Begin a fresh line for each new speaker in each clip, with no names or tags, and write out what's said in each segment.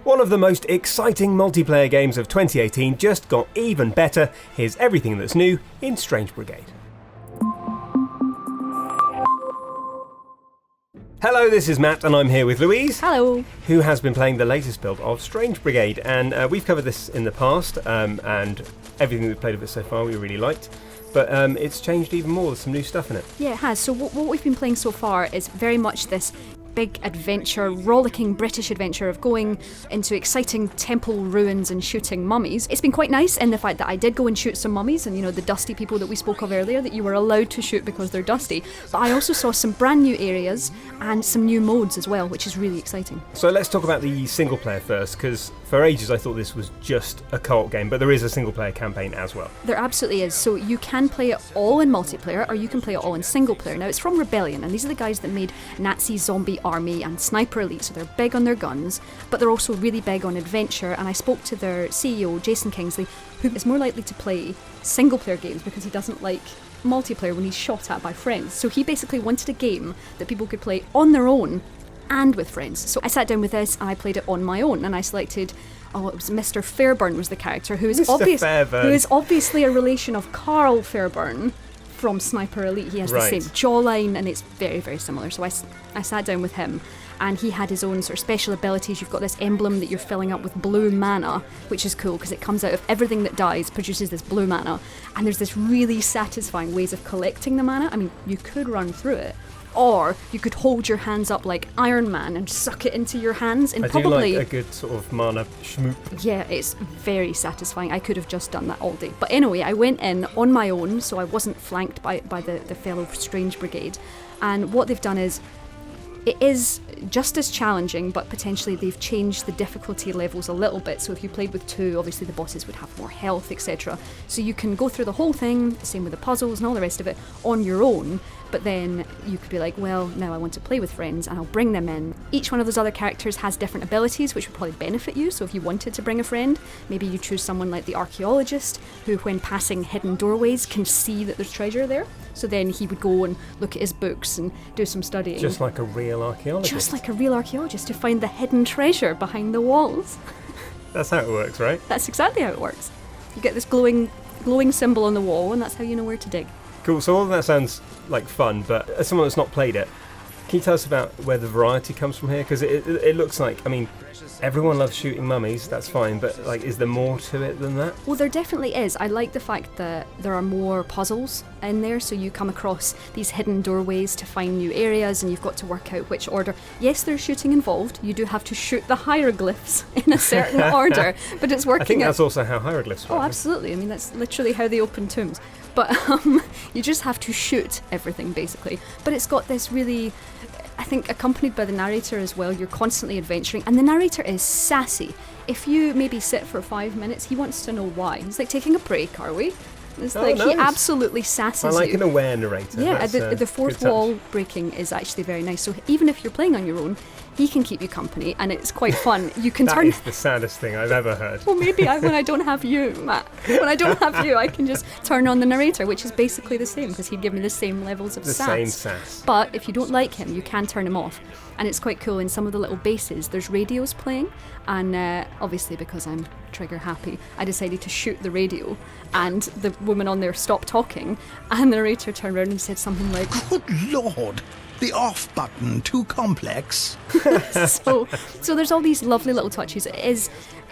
One of the most exciting multiplayer games of 2018 just got even better. Here's everything that's new in Strange Brigade. Hello, this is Matt and I'm here with Louise.
Hello.
Who has been playing the latest build of Strange Brigade, and we've covered this in the past, and everything we've played of it so far we really liked. But it's changed even more, there's some new stuff in it.
Yeah, it has. So what we've been playing so far is very much this big adventure, rollicking British adventure of going into exciting temple ruins and shooting mummies. It's been quite nice in the fact that I did go and shoot some mummies, and the dusty people that we spoke of earlier that you were allowed to shoot because they're dusty. But I also saw some brand new areas and some new modes as well, which is really exciting.
So let's talk about the single player first, because for ages I thought this was just a co-op game, but there is a single player campaign as well.
There absolutely is. So you can play it all in multiplayer, or you can play it all in single player. Now it's from Rebellion, and these are the guys that made Nazi Zombie Army and Sniper Elite, so they're big on their guns, but they're also really big on adventure. And I spoke to their CEO, Jason Kingsley, who is more likely to play single player games because he doesn't like multiplayer when he's shot at by friends. So he basically wanted a game that people could play on their own and with friends. So I sat down with this and I played it on my own, and I selected, it was Mr. Fairburn was the character, who is obviously a relation of Carl Fairburn from Sniper Elite. He has the same jawline and it's very, very similar. So I sat down with him, and he had his own sort of special abilities. You've got this emblem that you're filling up with blue mana, which is cool because it comes out of everything that dies, produces this blue mana, and there's this really satisfying ways of collecting the mana. I mean, you could run through it, or you could hold your hands up like Iron Man and suck it into your hands. And
I do like a good sort of mana shmoop.
Yeah, it's very satisfying. I could have just done that all day. But anyway, I went in on my own, so I wasn't flanked by the fellow Strange Brigade. And what they've done is, it is just as challenging, but potentially they've changed the difficulty levels a little bit. So if you played with two, obviously the bosses would have more health, etc. So you can go through the whole thing, same with the puzzles and all the rest of it, on your own. But then you could be like, well, now I want to play with friends, and I'll bring them in. Each one of those other characters has different abilities, which would probably benefit you. So if you wanted to bring a friend, maybe you choose someone like the archaeologist, who when passing hidden doorways can see that there's treasure there. So then he would go and look at his books and do some studying.
Just like a real archaeologist.
Just like a real archaeologist, to find the hidden treasure behind the walls.
That's how it works, right?
That's exactly how it works. You get this glowing symbol on the wall, and that's how you know where to dig.
Cool, so all of that sounds like fun, but as someone that's not played it, can you tell us about where the variety comes from here? Because it looks like, I mean, everyone loves shooting mummies, that's fine, but like, is there more to it than that?
Well, there definitely is. I like the fact that there are more puzzles in there, so you come across these hidden doorways to find new areas, and you've got to work out which order. Yes, there's shooting involved. You do have to shoot the hieroglyphs in a certain order, but it's working.
I think that's also how hieroglyphs work.
Oh, absolutely. I mean, that's literally how they open tombs. But you just have to shoot everything, basically. But it's got this really, I think, accompanied by the narrator as well. You're constantly adventuring, and the narrator is sassy. If you maybe sit for 5 minutes, he wants to know why. He's like, taking a break, are we? It's like, nice. He absolutely sasses you.
I like an aware narrator.
Yeah, the fourth wall breaking is actually very nice. So even if you're playing on your own, he can keep you company, and it's quite fun. You can
That is the saddest thing I've ever heard.
Well, maybe when I don't have you, Matt. When I don't have you, I can just turn on the narrator, which is basically the same, because he'd give me the same levels of sass.
The same sass.
But if you don't like him, you can turn him off. And it's quite cool. In some of the little bases, there's radios playing, and obviously because I'm trigger happy, I decided to shoot the radio, and the woman on there stopped talking, and the narrator turned around and said something like,
"Good Lord, the off button too complex."
so there's all these lovely little touches.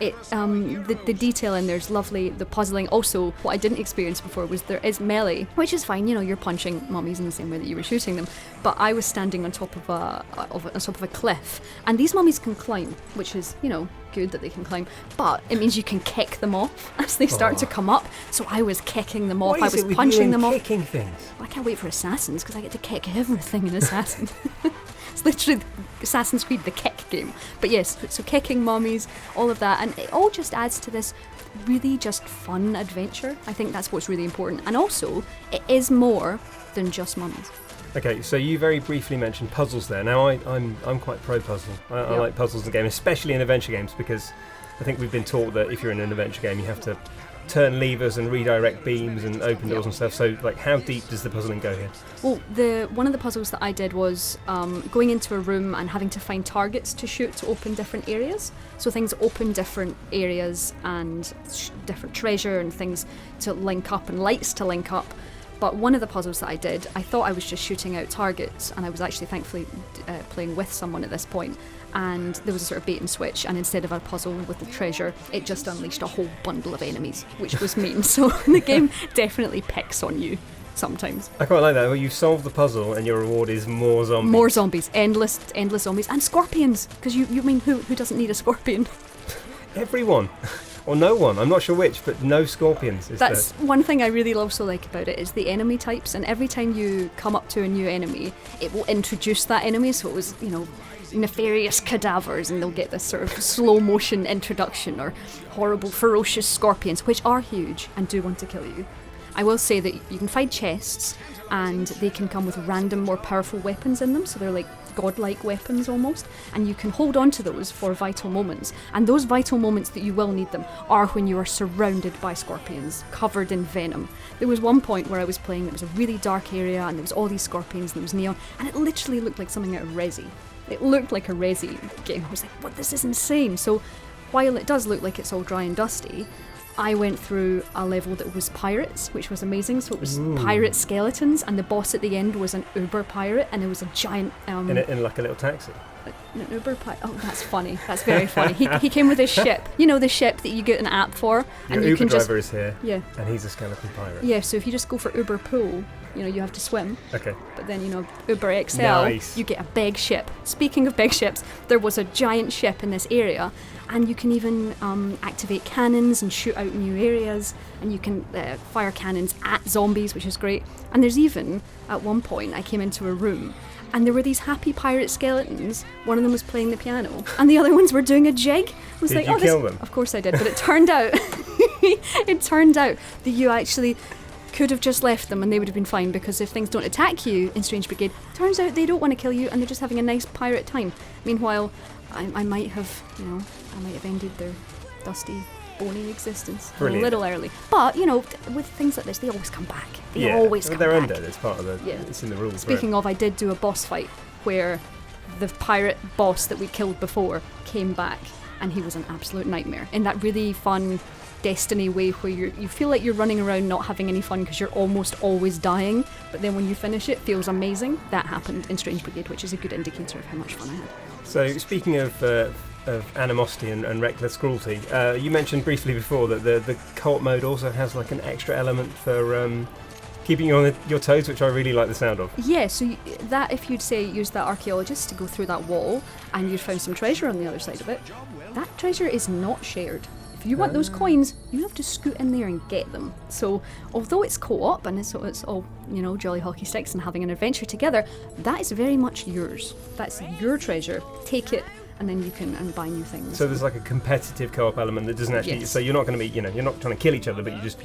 The detail in there's lovely. The puzzling. Also, what I didn't experience before was there is melee, which is fine. You're punching mummies in the same way that you were shooting them. But I was standing on top of a cliff, and these mummies can climb, which is good that they can climb. But it means you can kick them off as they start to come up. So I was kicking them off. I was punching them off.
Kicking things.
Well, I can't wait for Assassins because I get to kick everything in Assassin. It's literally Assassin's Creed, the kick game. But yes, so kicking mummies, all of that, and it all just adds to this really just fun adventure. I think that's what's really important. And also, it is more than just mummies.
Okay, so you very briefly mentioned puzzles there. Now, I'm quite pro puzzle. I like puzzles in games, especially in adventure games, because I think we've been taught that if you're in an adventure game, you have to turn levers and redirect beams and open doors and stuff. So, like, how deep does the puzzling go here?
Well, one of the puzzles that I did was going into a room and having to find targets to shoot to open different areas. So things open different areas and different treasure and things to link up and lights to link up. But one of the puzzles that I did, I thought I was just shooting out targets, and I was actually thankfully playing with someone at this point, and there was a sort of bait and switch, and instead of a puzzle with the treasure, it just unleashed a whole bundle of enemies, which was mean. So the game definitely picks on you sometimes.
I quite like that. Well, you solve the puzzle and your reward is more zombies.
More zombies, endless zombies, and scorpions, because you mean who doesn't need a scorpion?
Everyone. Or no one, I'm not sure which, but no scorpions.
That's one thing I really also like about it, is the enemy types, and every time you come up to a new enemy, it will introduce that enemy, so it was, nefarious cadavers, and they'll get this sort of slow motion introduction, or horrible ferocious scorpions, which are huge and do want to kill you. I will say that you can find chests, and they can come with random more powerful weapons in them, so they're like godlike weapons almost, and you can hold on to those for vital moments, and those vital moments that you will need them are when you are surrounded by scorpions, covered in venom. There was one point where I was playing, it was a really dark area, and there was all these scorpions, and there was neon, and it literally looked like something out of Resi. It looked like a Resi game. I was like, what, this is insane. So while it does look like it's all dry and dusty, I went through a level that was pirates, which was amazing. So it was pirate skeletons, and the boss at the end was an uber pirate, and there was a giant...
in like a little taxi?
An uber pirate. Oh, that's funny. That's very funny. He came with his ship. You know, the ship that you get an app for?
Your
and you
Uber
can
driver
just,
is here,
yeah.
And he's a skeleton pirate.
Yeah, so if you just go for Uber Pool, you have to swim.
Okay.
But then, Uber XL,
nice.
You get a big ship. Speaking of big ships, there was a giant ship in this area, and you can even activate cannons and shoot out new areas, and you can fire cannons at zombies, which is great. And there's even, at one point, I came into a room, and there were these happy pirate skeletons. One of them was playing the piano, and the other ones were doing a jig. I was
did
like,
you kill them?
Of course I did, but it turned out, that you actually could have just left them and they would have been fine, because if things don't attack you in Strange Brigade, turns out they don't want to kill you and they're just having a nice pirate time. Meanwhile, I might have ended their dusty, bony existence
Brilliant.
a little early. But, with things like this, they always come back. They always come
they're
back.
undead, it's part of the...
Yeah.
It's in the rules.
Speaking of, I did do a boss fight where the pirate boss that we killed before came back, and he was an absolute nightmare. In that really fun Destiny way where you feel like you're running around not having any fun because you're almost always dying, but then when you finish it feels amazing. That happened in Strange Brigade, which is a good indicator of how much fun I had.
So speaking of animosity and reckless cruelty, you mentioned briefly before that the co-op mode also has like an extra element for keeping you on your toes, which I really like the sound of.
Yeah, so that, if you'd say use that archaeologist to go through that wall and you'd found some treasure on the other side of it, that treasure is not shared. If you want those coins, you have to scoot in there and get them. So, although it's co-op and it's all, jolly hockey sticks and having an adventure together, that is very much yours. That's your treasure. Take it, and then you can buy new things.
So there's like a competitive co-op element that doesn't actually...
Yes.
So you're not going to be, you're not trying to kill each other, but you're just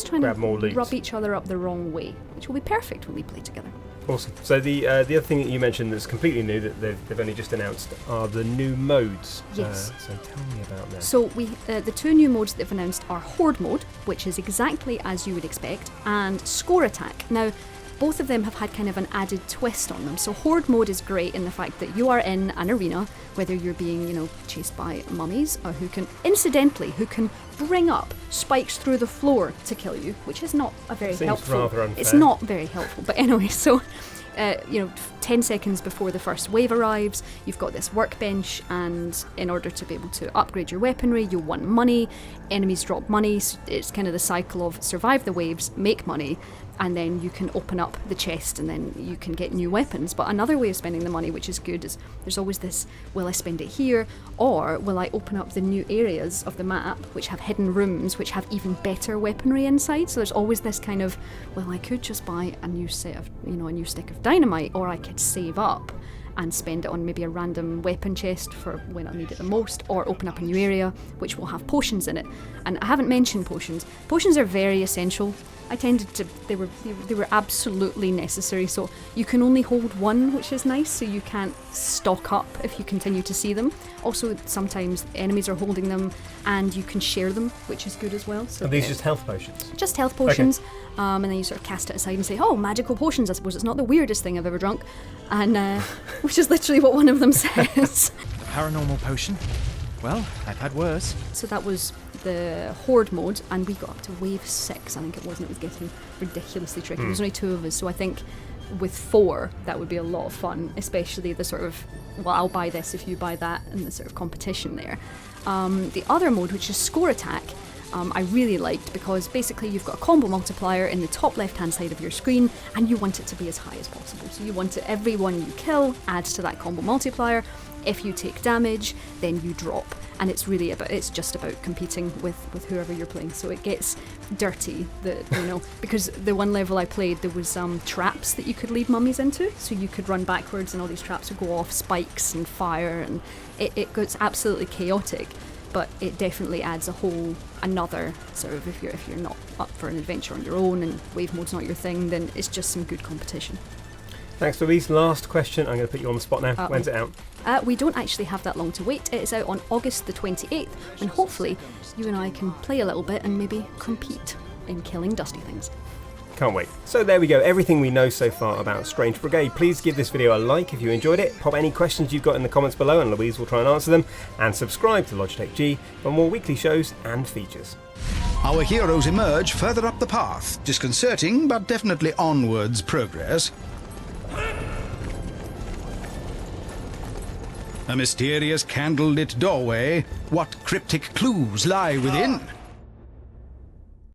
trying to grab more loot.
Rub each other up the wrong way, which will be perfect when we play together.
Awesome. So the other thing that you mentioned that's completely new that they've only just announced are the new modes.
Yes.
So tell me about them.
So the two new modes that they've announced are Horde mode, which is exactly as you would expect, and Score Attack. Now, both of them have had kind of an added twist on them. So Horde mode is great in the fact that you are in an arena, whether you're being, chased by mummies, or who can bring up spikes through the floor to kill you, which is not a very helpful.
Rather unfair.
It's not very helpful. But anyway, so 10 seconds before the first wave arrives, you've got this workbench, and in order to be able to upgrade your weaponry, you want money. Enemies drop money. So it's kind of the cycle of survive the waves, make money, and then you can open up the chest and then you can get new weapons. But another way of spending the money, which is good, is there's always this, will I spend it here, or will I open up the new areas of the map which have hidden rooms which have even better weaponry inside. So there's always this kind of, well, I could just buy a new set of, a new stick of dynamite, or I could save up and spend it on maybe a random weapon chest for when I need it the most, or open up a new area which will have potions in it. And I haven't mentioned potions. Potions are very essential. I tended to. They were absolutely necessary. So you can only hold one, which is nice. So you can't stock up if you continue to see them. Also, sometimes enemies are holding them, and you can share them, which is good as well. So
are these just health potions?
Just health potions. Okay. And then you sort of cast it aside and say, "Oh, magical potions! I suppose it's not the weirdest thing I've ever drunk," and which is literally what one of them says.
A paranormal potion? Well, I've had worse.
So that was the Horde mode, and we got up to wave 6, I think it was, and it was getting ridiculously tricky. There's only 2 of us, so I think with 4 that would be a lot of fun, especially the sort of, well, I'll buy this if you buy that, and the sort of competition there. The other mode, which is Score Attack, I really liked, because basically you've got a combo multiplier in the top left hand side of your screen, and you want it to be as high as possible. So you want it, every one you kill adds to that combo multiplier. If you take damage, then you drop, and it's just about competing with whoever you're playing. So it gets dirty, because the one level I played, there was traps that you could lead mummies into, so you could run backwards and all these traps would go off, spikes and fire, and it gets absolutely chaotic. But it definitely adds another sort of, if you're not up for an adventure on your own and wave mode's not your thing, then it's just some good competition.
Thanks, Louise. Last question. I'm going to put you on the spot now. When's it out?
We don't actually have that long to wait. It is out on August the 28th, and hopefully you and I can play a little bit and maybe compete in killing dusty things.
Can't wait. So there we go, everything we know so far about Strange Brigade. Please give this video a like if you enjoyed it, pop any questions you've got in the comments below and Louise will try and answer them, and subscribe to Logitech G for more weekly shows and features.
Our heroes emerge further up the path, disconcerting but definitely onwards progress. A mysterious candlelit doorway. What cryptic clues lie within?